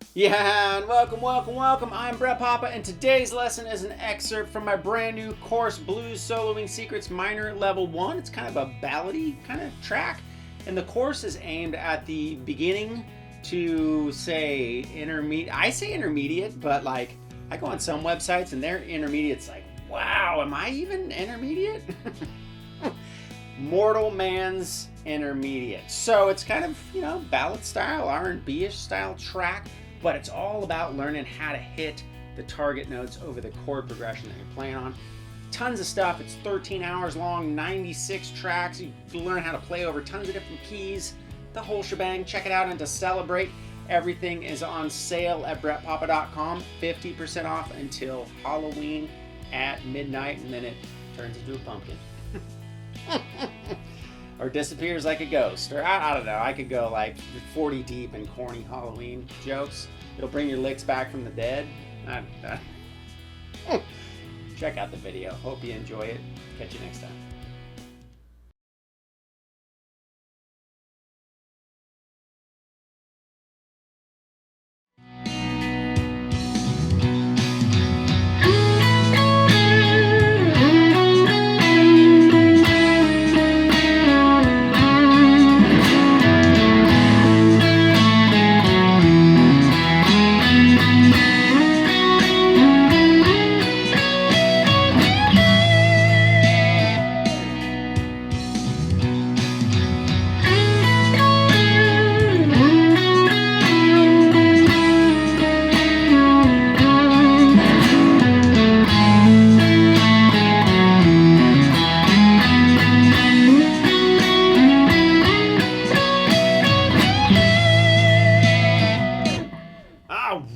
Yeah, and welcome. I'm Brett Papa, and today's lesson is an excerpt from my brand new course, Blues Soloing Secrets Minor Level 1. It's kind of a ballady kind of track, and the course is aimed at the beginning to, say, intermediate. I say intermediate, but like, I go on some websites and their intermediate's like, wow, am I even intermediate? Mortal man's intermediate. So it's kind of, ballad style, R&B-ish style track, but it's all about learning how to hit the target notes over the chord progression that you're playing on. Tons of stuff. It's 13 hours long, 96 tracks. You learn how to play over tons of different keys, the whole shebang. Check it out, and to celebrate, everything is on sale at brettpapa.com. 50% off until Halloween at midnight, and then it turns into a pumpkin. Or disappears like a ghost, or I don't know. I could go like 40 deep in corny Halloween jokes. It'll bring your licks back from the dead. Check out the video. Hope you enjoy it. Catch you next time.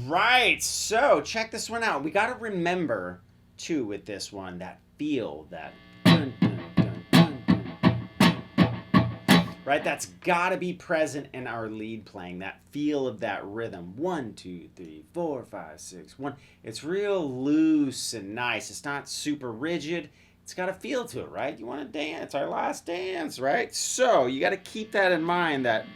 Right, so check this one out. We got to remember, too, with this one, that feel, that dun, dun, dun, dun, dun. Right, that's got to be present in our lead playing, that feel of that rhythm. 1, 2, 3, 4, 5, 6, 1. It's real loose and nice. It's not super rigid. It's got a feel to it, right? You want to dance, our last dance, right? So you got to keep that in mind, that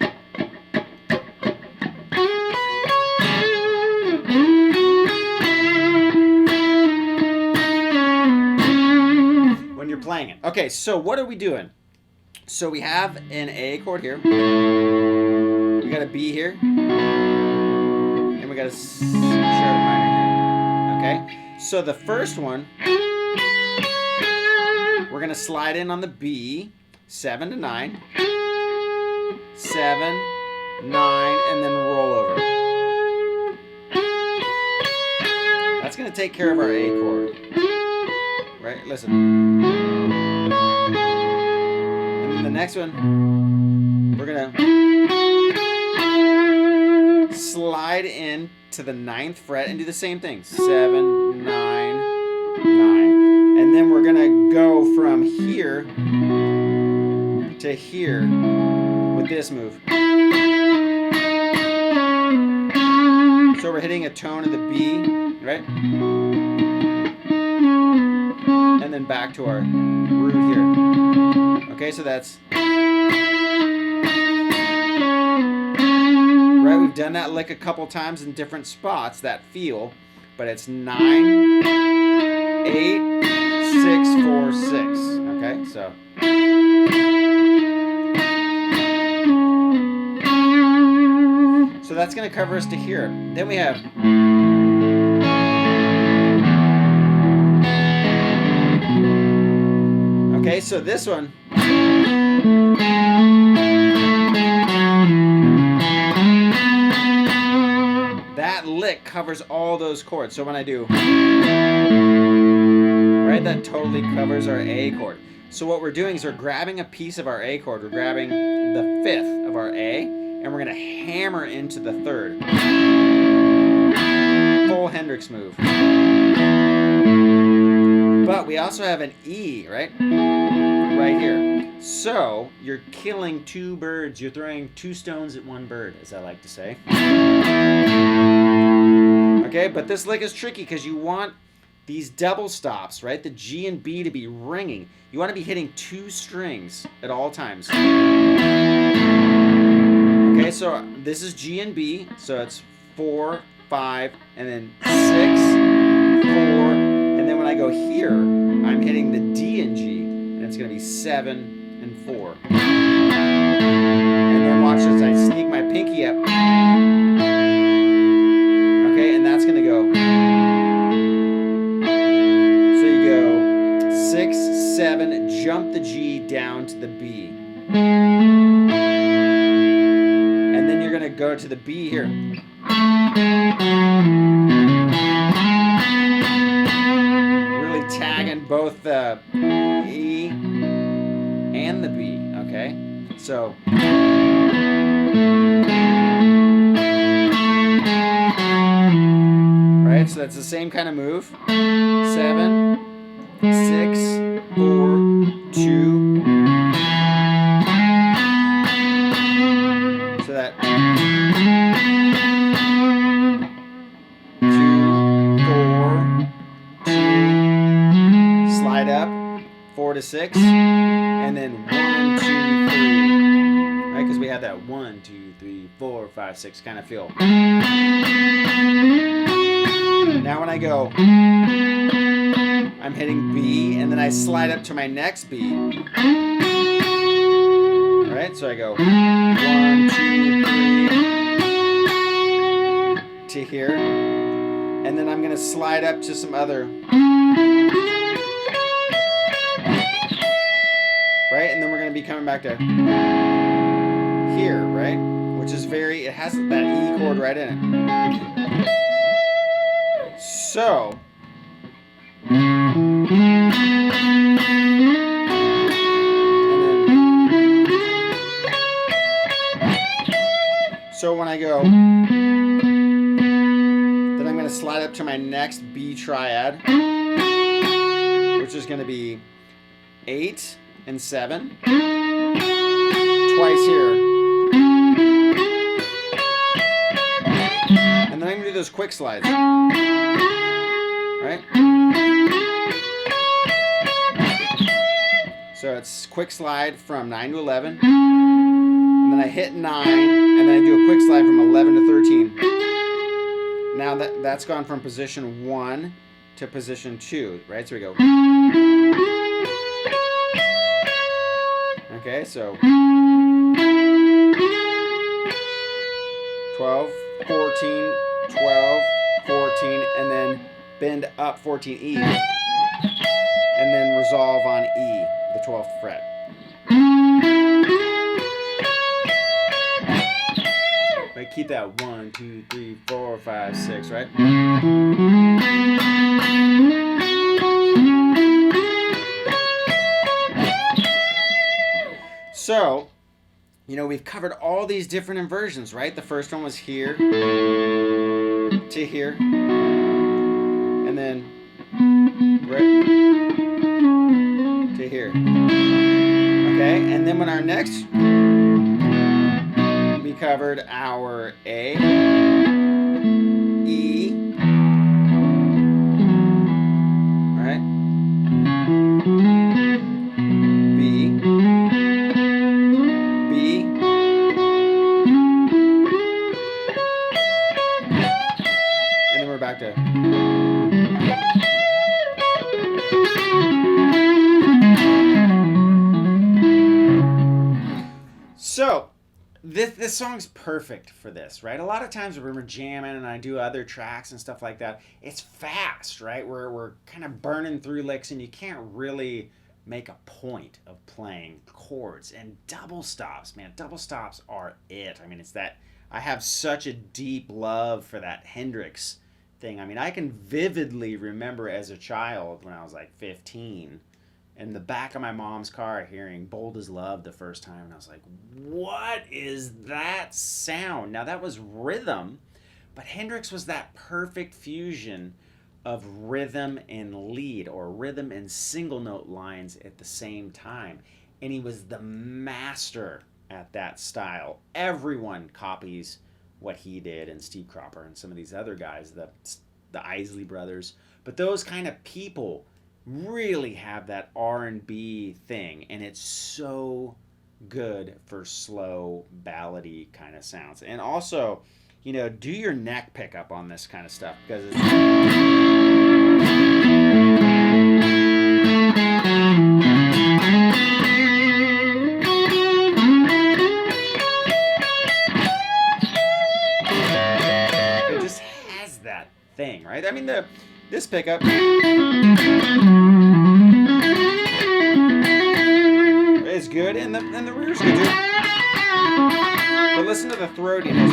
playing it. Okay, so what are we doing? So we have an A chord here. We got a B here. And we got a sharp minor here. Okay? So the first one, we're going to slide in on the B, 7 to 9. 7, 9, and then roll over. That's going to take care of our A chord. Right? Listen. And then the next one, we're going to slide in to the 9th fret and do the same thing. 7, 9, 9. And then we're going to go from here to here with this move. So we're hitting a tone of the B, right? And then back to our root here. Okay, so that's right. We've done that lick a couple times in different spots, that feel, but it's 9, 8, 6, 4, 6. Okay, so that's going to cover us to here. Then we have okay, so this one, that lick covers all those chords. So when I do, right, that totally covers our A chord. So what we're doing is we're grabbing a piece of our A chord. We're grabbing the 5th of our A, and we're going to hammer into the 3rd. Full Hendrix move. But we also have an E, right? Right here. So you're killing two birds. You're throwing two stones at one bird, as I like to say. Okay, but this lick is tricky because you want these double stops, right? The G and B to be ringing. You want to be hitting two strings at all times. Okay, so this is G and B, so it's 4, 5, and then 6, 4, and then when I go here, I'm hitting the D and G, and it's going to be 7 and 4. And then watch this, I sneak my pinky up. Okay, and that's going to go. So you go 6, 7, jump the G down to the B. And then you're going to go to the B here. Really tagging both the E and the B, okay? So right, so that's the same kind of move. 7, 6, 4, 2. So that 2, 4, 2, slide up, 4 to 6, and then 1, 2, 3. Right, because we had that 1, 2, 3, 4, 5, 6 kind of feel. Now when I go, I'm hitting B, and then I slide up to my next B. Alright, so I go 1, 2, 3 to here. And then I'm going to slide up to some other. Right, and then we're going to be coming back to here, right? Which is it has that E chord right in it. So, when I go, then I'm going to slide up to my next B triad, which is going to be 8 and 7, twice here. And then I'm going to do those quick slides. Right? So it's quick slide from 9 to 11. And then I hit 9, and then I do a quick slide from 11 to 13. Now that's gone from position 1 to position 2, right? So we go. Okay, so 12, 14, 12, 14, and then bend up 14E, and then resolve on E, the 12th fret. Right, keep that 1, 2, 3, 4, 5, 6, right? So, we've covered all these different inversions, right? The first one was here to here. And then right to here. Okay, and then when our next, we covered our A, E, right? B, B, and then we're back to. So, this song's perfect for this, right? A lot of times when we're jamming and I do other tracks and stuff like that, it's fast, right? We're kind of burning through licks and you can't really make a point of playing chords. And double stops, man, double stops are it. I mean, it's that, I have such a deep love for that Hendrix thing. I mean, I can vividly remember as a child when I was like 15, in the back of my mom's car hearing Bold as Love the first time, and I was like, what is that sound? Now that was rhythm, but Hendrix was that perfect fusion of rhythm and lead, or rhythm and single note lines at the same time. And he was the master at that style. Everyone copies what he did, and Steve Cropper and some of these other guys, the Isley Brothers. But those kind of people really have that R&B thing, and it's so good for slow ballady kind of sounds. And also, do your neck pickup on this kind of stuff because it's... It just has that thing, right? I mean, this pickup is good, and the rear's good too. But listen to the throatiness.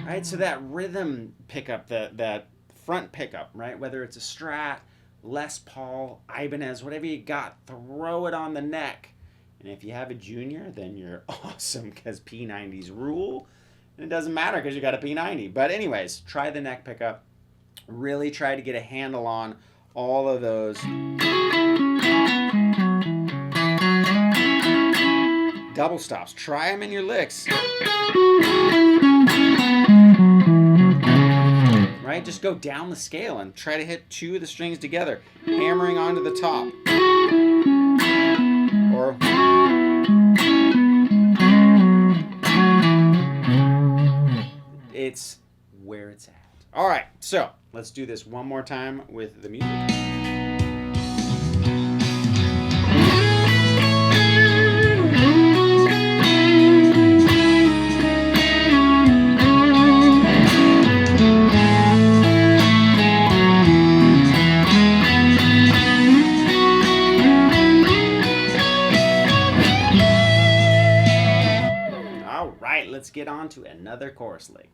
Right, so that rhythm pickup, that front pickup, right? Whether it's a Strat, Les Paul, Ibanez, whatever you got, throw it on the neck. And if you have a junior, then you're awesome because P90s rule. And it doesn't matter because you got a P90. But anyways, try the neck pickup. Really try to get a handle on all of those double stops. Try them in your licks. Right? Just go down the scale and try to hit 2 of the strings together, hammering onto the top. Or it's where it's at. All right, so let's do this one more time with the music. All right, let's get on to another chorus lick.